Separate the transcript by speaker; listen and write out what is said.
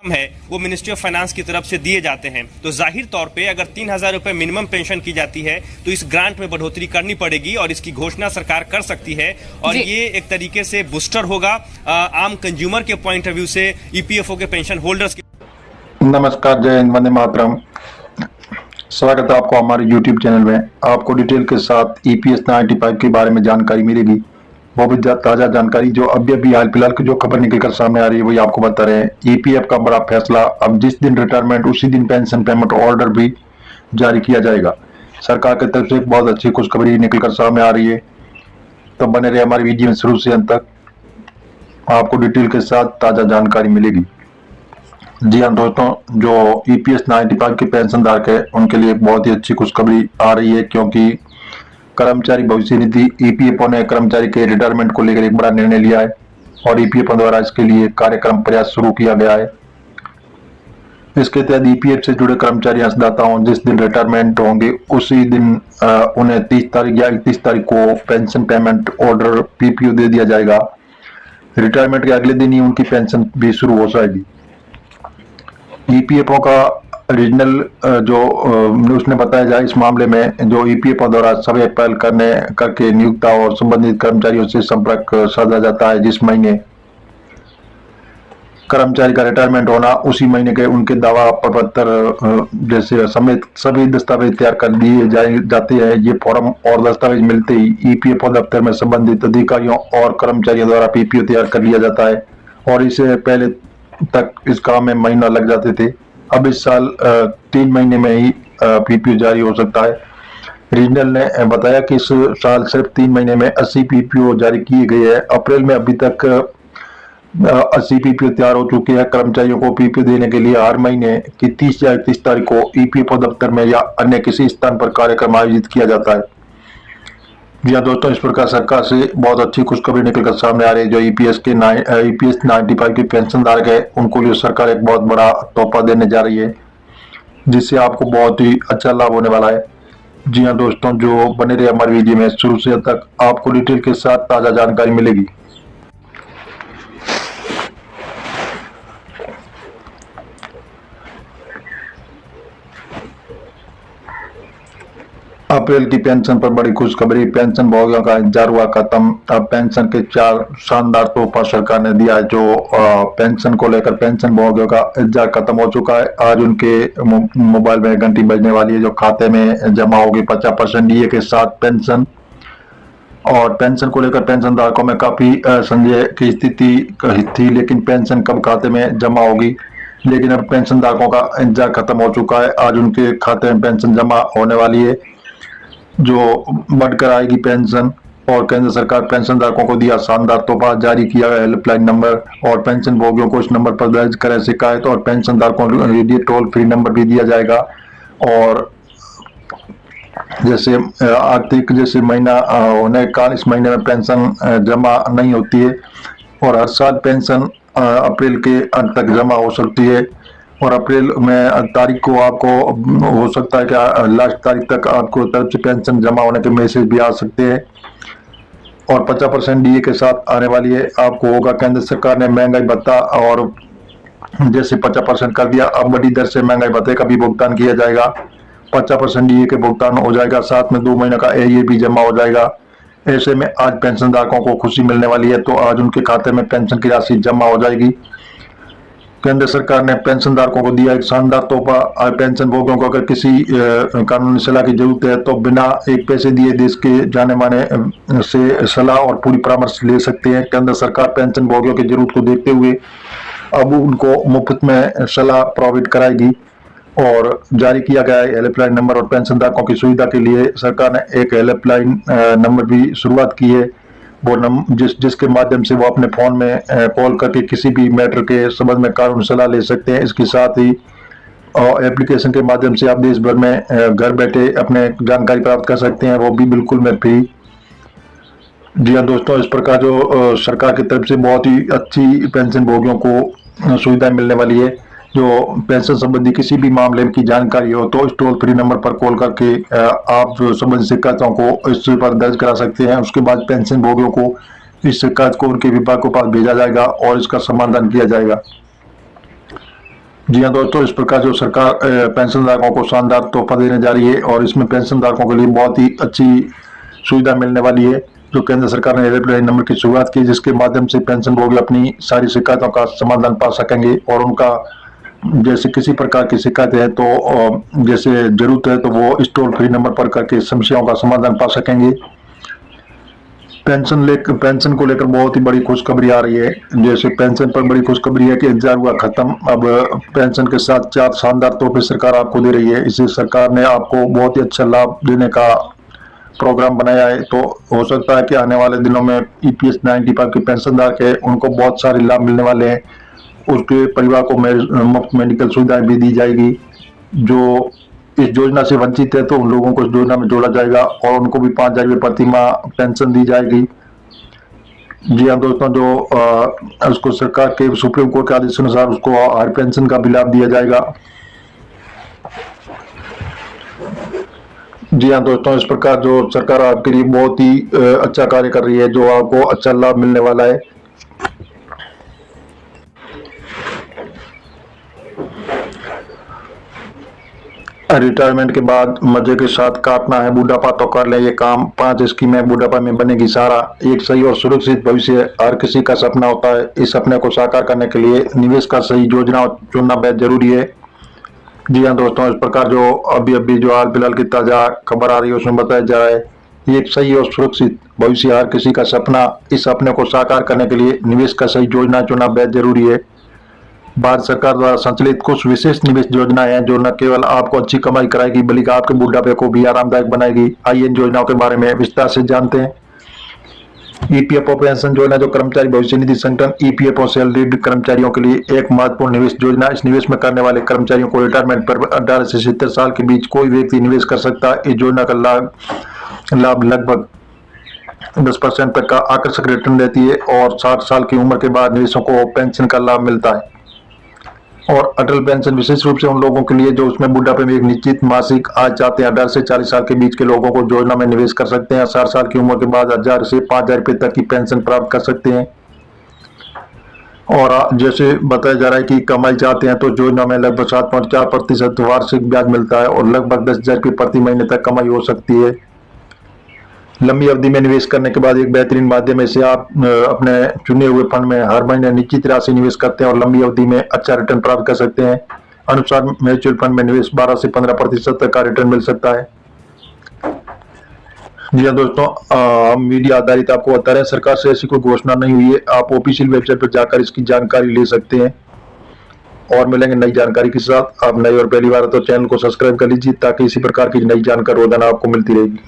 Speaker 1: है वो ministry of finance की तरफ से दिए जाते हैं। तो जाहिर तौर पे अगर 3,000 रुपए मिनिमम पेंशन की जाती है तो इस ग्रांट में बढ़ोतरी करनी पड़ेगी और इसकी घोषणा सरकार कर सकती है और ये एक तरीके से बूस्टर होगा आम कंज्यूमर के पॉइंट ऑफ व्यू से ईपीएफओ के पेंशन होल्डर्स की।
Speaker 2: नमस्कार, जय हिंद, वंदे मातरम। स्वागत है आपको हमारे YouTube चैनल में। आपको डिटेल के साथ EPS 95 के बारे में जानकारी मिलेगी, वो भी ताज़ा जानकारी जो अभी हाल फिलहाल की जो खबर निकलकर सामने आ रही है वही आपको बता रहे हैं। EPF का बड़ा फैसला, अब जिस दिन रिटायरमेंट उसी दिन पेंशन पेमेंट ऑर्डर भी जारी किया जाएगा। सरकार की तरफ से एक बहुत अच्छी खुशखबरी निकलकर सामने आ रही है, तो बने रहे हमारी वीडियो में शुरू से अंत तक, आपको डिटेल के साथ ताज़ा जानकारी मिलेगी। जी हाँ दोस्तों, जो EPS 95 के पेंशन धारक है उनके लिए एक बहुत ही अच्छी खुशखबरी आ रही है, क्योंकि कर्मचारी भविष्य निधि EPFO ने कर्मचारी के रिटायरमेंट को लेकर एक बड़ा निर्णय लिया है और EPFO द्वारा इसके लिए कार्यक्रम प्रयास शुरू किया गया है। इसके तहत EPF से जुड़े कर्मचारी अंशदाता हों जिस दिन रिटायरमेंट होंगे उसी दिन उन्हें 30 तारीख या 31 तारीख को पेंशन पेमेंट ऑर्डर PPO दे दिया जाएगा। रिटायरमेंट के अगले दिन ही उनकी पेंशन भी शुरू हो जाएगी। EPFO का रीजनल जो उसने बताया जाए इस मामले में, जो EPFO द्वारा सभी पहल करके नियुक्ता और संबंधित कर्मचारियों से संपर्क साधा जाता है। जिस महीने कर्मचारी का रिटायरमेंट होना उसी महीने के उनके दावा प्रपत्र जैसे समेत सभी दस्तावेज तैयार कर दिए जाते हैं। ये फॉर्म और दस्तावेज मिलते ही EPFO दफ्तर में संबंधित अधिकारियों और कर्मचारियों द्वारा PPO तैयार कर लिया जाता है और इससे पहले तक इस काम में महीना लग जाते थे। अब इस साल 3 महीने में ही PPO जारी हो सकता है। रीजनल ने बताया कि इस साल सिर्फ 3 महीने में 80 PPO जारी किए गए हैं। अप्रैल में अभी तक 80 PPO तैयार हो चुके हैं। कर्मचारियों को PPO देने के लिए हर महीने की 30 या 31 तारीख को EPFO दफ्तर में या अन्य किसी स्थान पर कार्यक्रम आयोजित किया जाता है। जी हाँ दोस्तों, इस प्रकार सरकार से बहुत अच्छी खुशखबरी निकलकर सामने आ रही है। जो EPS 95 के पेंशन धारक है उनको लिए सरकार एक बहुत बड़ा तोहफा देने जा रही है, जिससे आपको बहुत ही अच्छा लाभ होने वाला है। जी हाँ दोस्तों, जो बने रहे हमारी वीडियो में शुरू से अंत तक, आपको डिटेल के साथ ताज़ा जानकारी मिलेगी। अप्रैल की पेंशन पर बड़ी खुशखबरी, पेंशन भोगियों का इंतजार हुआ खत्म। अब पेंशन के 4 शानदार तोहफा सरकार ने दिया है। जो पेंशन को लेकर पेंशन भोगियों का इंतजार खत्म हो चुका है। आज उनके मोबाइल में घंटी बजने वाली है, जो खाते में जमा होगी 50% DA के साथ पेंशन। और पेंशन को लेकर पेंशन धारकों में काफी संदेह की स्थिति थी, लेकिन पेंशन कब खाते में जमा होगी। लेकिन अब पेंशन धारकों का इंतजार खत्म हो चुका है। आज उनके खाते में पेंशन जमा होने वाली है, जो बढ़कर आएगी पेंशन। और केंद्र सरकार पेंशन धारकों को दिया शानदार तोहफा, जारी किया गया हेल्पलाइन नंबर और पेंशन भोगियों को इस नंबर पर दर्ज करें शिकायत और पेंशन धारकों के लिए टोल फ्री नंबर भी दिया जाएगा। और जैसे आर्थिक जैसे महीना होने के कारण इस महीने में पेंशन जमा नहीं होती है और हर साल पेंशन अप्रैल के अंत तक जमा हो सकती है। और अप्रैल में तारीख को आपको हो सकता है कि लास्ट तारीख तक आपको तरफ से पेंशन जमा होने के मैसेज भी आ सकते हैं। और 50% DA के साथ आने वाली है। आपको होगा, केंद्र सरकार ने महंगाई भत्ता और जैसे 50% कर दिया, अब बड़ी दर से महंगाई भत्ते का भी भुगतान किया जाएगा। 50% DA के भुगतान हो जाएगा, साथ में 2 महीने का AE भी जमा हो जाएगा। ऐसे में आज पेंशन धारकों को खुशी मिलने वाली है, तो आज उनके खाते में पेंशन की राशि जमा हो जाएगी। केंद्र सरकार ने पेंशन धारकों को दिया एक शानदार तोहफा। पेंशन भोगियों को अगर किसी कानूनी सलाह की जरूरत है तो बिना एक पैसे दिए देश के जाने माने से सलाह और पूरी परामर्श ले सकते हैं। केंद्र सरकार पेंशन भोगियों की जरूरत को देखते हुए अब उनको मुफ्त में सलाह प्रोवाइड कराएगी और जारी किया गया है हेल्पलाइन नंबर। और पेंशन धारकों की सुविधा के लिए सरकार ने एक हेल्पलाइन नंबर भी शुरुआत की है, वो जिसके माध्यम से वो अपने फोन में कॉल करके किसी भी मैटर के संबंध में कानूनी सलाह ले सकते हैं। इसके साथ ही एप्लीकेशन के माध्यम से आप देश भर में घर बैठे अपने जानकारी प्राप्त कर सकते हैं, वो भी बिल्कुल में फ्री। जी हाँ दोस्तों, इस प्रकार जो सरकार की तरफ से बहुत ही अच्छी पेंशन भोगियों को सुविधा मिलने वाली है। जो पेंशन संबंधी किसी भी मामले की जानकारी हो तो इस टोल फ्री नंबर पर कॉल करके आप संबंधित शिकायतों को इस पर दर्ज करा सकते हैं। उसके बाद पेंशन भोगियों को इस शिकायत को उनके विभाग के पास भेजा जाएगा और इसका समाधान किया जाएगा। जी हाँ दोस्तों, इस प्रकार जो सरकार पेंशनधारकों को शानदार तोहफा देने जा रही है और इसमें पेंशनधारकों के लिए बहुत ही अच्छी सुविधा मिलने वाली है। जो केंद्र सरकार ने हेल्पलाइन नंबर की शुरुआत की, जिसके माध्यम से पेंशनभोगी अपनी सारी शिकायतों का समाधान पा सकेंगे और उनका जैसे किसी प्रकार की शिकायत है तो जैसे जरूरत है तो वो इस टोल फ्री नंबर पर करके समस्याओं का समाधान पा सकेंगे। पेंशन को लेकर बहुत ही बड़ी खुशखबरी आ रही है। जैसे पेंशन पर बड़ी खुशखबरी है कि इंतजार हुआ खत्म, अब पेंशन के साथ 4 शानदार तोहफे सरकार आपको दे रही है। इसे सरकार ने आपको बहुत ही अच्छा लाभ देने का प्रोग्राम बनाया है, तो हो सकता है कि आने वाले दिनों में EPS 95 के पेंशनधारक है उनको बहुत सारे लाभ मिलने वाले हैं। उसके परिवार को मुफ्त मेडिकल सुविधाएं भी दी जाएगी। जो इस योजना से वंचित है तो उन लोगों को इस योजना में जोड़ा जाएगा और उनको भी 5,000 रुपये प्रति माह पेंशन दी जाएगी। जी हाँ दोस्तों, जो उसको सरकार के सुप्रीम कोर्ट के आदेश अनुसार उसको हर पेंशन का भी लाभ दिया जाएगा। जी हाँ दोस्तों, इस प्रकार जो सरकार आपके लिए बहुत ही अच्छा कार्य कर रही है, जो आपको अच्छा लाभ मिलने वाला है। रिटायरमेंट के बाद मजे के साथ काटना है बुढ़ापा तो कर ले ये काम। 5 स्कीमें बुढ़ापा में बनेगी सारा। एक सही और सुरक्षित भविष्य हर किसी का सपना होता है। इस सपने को साकार करने के लिए निवेश का सही योजना चुनना बेहद जरूरी है। जी हाँ दोस्तों, इस प्रकार जो अभी जो हाल फिलहाल की ताजा खबर आ रही है उसमें बताया जा रहा है एक सही और सुरक्षित भविष्य हर किसी का सपना। इस सपने को साकार करने के लिए निवेश का सही योजना चुनना बेहद जरूरी है। भारत सरकार द्वारा संचालित कुछ विशेष निवेश योजनाएं हैं जो न केवल आपको अच्छी कमाई कराएगी बल्कि आपके बुढ़ापे को भी आरामदायक बनाएगी। आइए इन योजनाओं के बारे में विस्तार से जानते हैं। EPFO पेंशन योजना जो कर्मचारी भविष्य निधि संगठन EPFO सैलरीड कर्मचारियों के लिए एक महत्वपूर्ण निवेश योजना। इस निवेश में करने वाले कर्मचारियों को रिटायरमेंट पर 18 से 70 साल के बीच कोई व्यक्ति निवेश कर सकता है। इस योजना का लाभ लगभग 10% तक का आकर्षक रिटर्न देती है और 60 साल की उम्र के बाद निवेशकों को पेंशन का लाभ मिलता है। और अटल पेंशन विशेष रूप से उन लोगों के लिए जो उसमें बुढ़ापे में एक निश्चित मासिक आय चाहते हैं। 18 से 40 साल के बीच के लोगों को योजना में निवेश कर सकते हैं। 60 साल की उम्र के बाद 1000 से 5000 रुपये तक की पेंशन प्राप्त कर सकते हैं। और जैसे बताया जा रहा है कि कमाई चाहते हैं तो योजना में लगभग 7.4% वार्षिक ब्याज मिलता है और लगभग 10,000 रुपये प्रति महीने तक कमाई हो सकती है। लंबी अवधि में निवेश करने के बाद एक बेहतरीन माध्यम है से आप अपने चुने हुए फंड में हर महीने निश्चित राशि निवेश करते हैं और लंबी अवधि में अच्छा रिटर्न प्राप्त कर सकते हैं। अनुसार म्यूचुअल फंड में निवेश 12 से 15% तक का रिटर्न मिल सकता है। जी हाँ दोस्तों, हम मीडिया आधारित आपको बता रहे हैं, सरकार से ऐसी कोई घोषणा नहीं हुई है। आप ऑफिशियल वेबसाइट पर जाकर इसकी जानकारी ले सकते हैं और मिलेंगे नई जानकारी के साथ। आप नई और पहली बार तो चैनल को सब्सक्राइब कर लीजिए ताकि इसी प्रकार की नई जानकारी रोजाना आपको मिलती रहेगी।